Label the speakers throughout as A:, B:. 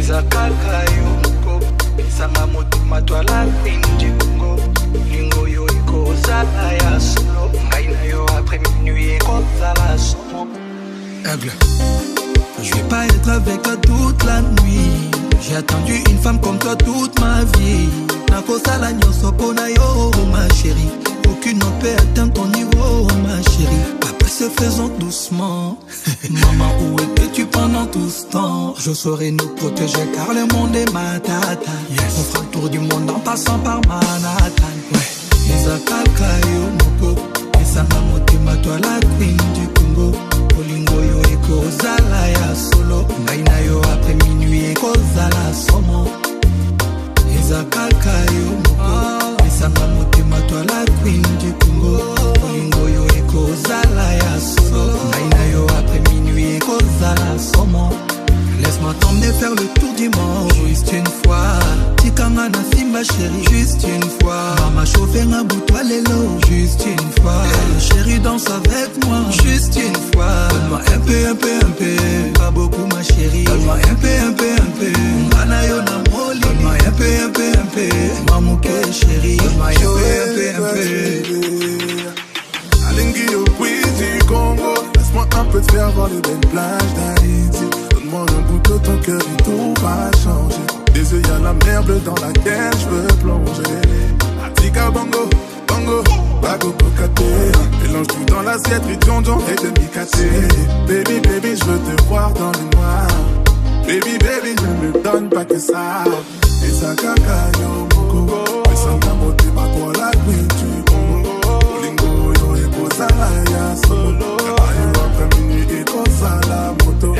A: ezakaka yo moko esanga motema twala queen du Congo lingo yo ekozala ya solo ngai na yo après minuit ekozala somo. Aigle. Je vais pas être avec toi toute la nuit. J'ai attendu une femme comme toi toute ma vie. Nakosala nyonso pona yo ma chérie. Aucune ne peut atteindre ton niveau ma chérie. Papa se faisant doucement. Maman où étais-tu pendant tout ce temps? Je saurais nous protéger car le monde est ma tata. Yes. On fera le tour du monde en passant par Manhattan. Ouais. Ezakaka yo moko esanga motema toi la queen du Congo. Olingo yo ekozala ya solo ngai na yo après minuit ekozala somo. Ezakaka yo moko esanga motema toi la queen du Congo. Olingo yo ekozala ya solo ngai na yo après minuit ekozala somo. Laisse-moi t'emmener faire le tour du monde juste une fois. Tikanga na simba chérie juste une fois. Mama chauffer un bout toi lelo juste une fois. Chérie danse avec moi juste une fois. Donne-moi un peu, pas beaucoup ma chérie. Donne-moi un peu, Ngana yo na moli. Donne-moi un peu, mamouke chérie. Donne-moi un peu.
B: Alingi au quiz du Congo. Laisse-moi un peu te faire voir les belles plages d'Haïti. Donne-moi un bout de ton cœur et tout va changer. Des yeux y'a la mer bleue dans laquelle je veux plonger. Atika bongo, bongo, bago kokate. Mélange tout dans l'assiette, ridondon et demi-caté. Baby, baby, je veux te voir dans le noir. Baby, baby, ne me donne pas que ça. Et ça kaka yo moko. Mais ça m'a moté ma toi la queen du Congo. Olingo yo e kozala ya solo. Ayo après minuit e kozala moto.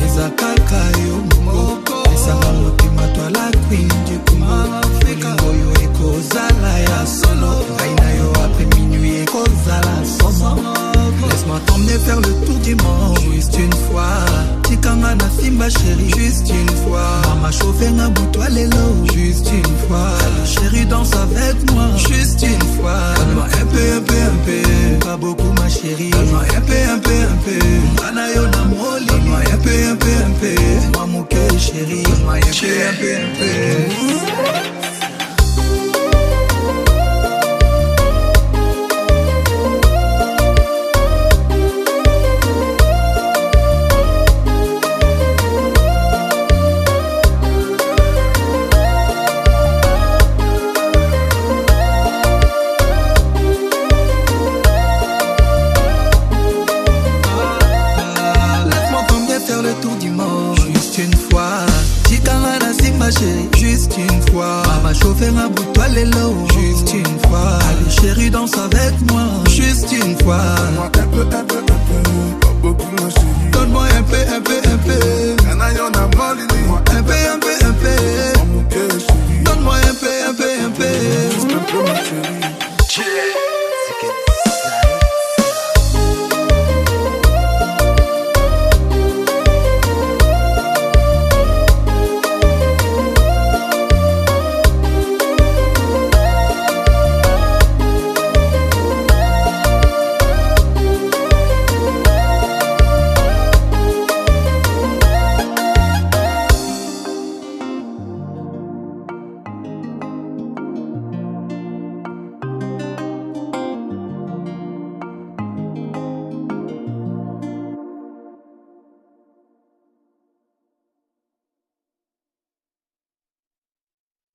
A: Ezakaka yo moko esanga motema toi la queen du Congo. Olingo yo ekozala ya solo ngai na yo après minuit ekozala somo. Laisse-moi t'emmener faire le tour du monde juste une fois. Tikanga na simba chérie juste une fois. Mama chauffer un bout toi lelo juste une fois. Chérie danse avec moi juste une fois. Donne-moi un peu, pas beaucoup ma chérie. Donne-moi un peu, Ngana yo na moli. Donne-moi un peu, mamouke chérie. Donne-moi un peu. Juste une fois. Mama chauffer un bout toi lelo juste une fois. Allez chérie danse avec moi juste une fois.
B: Donne-moi un peu, pas beaucoup ma chérie.
A: Donne-moi un peu,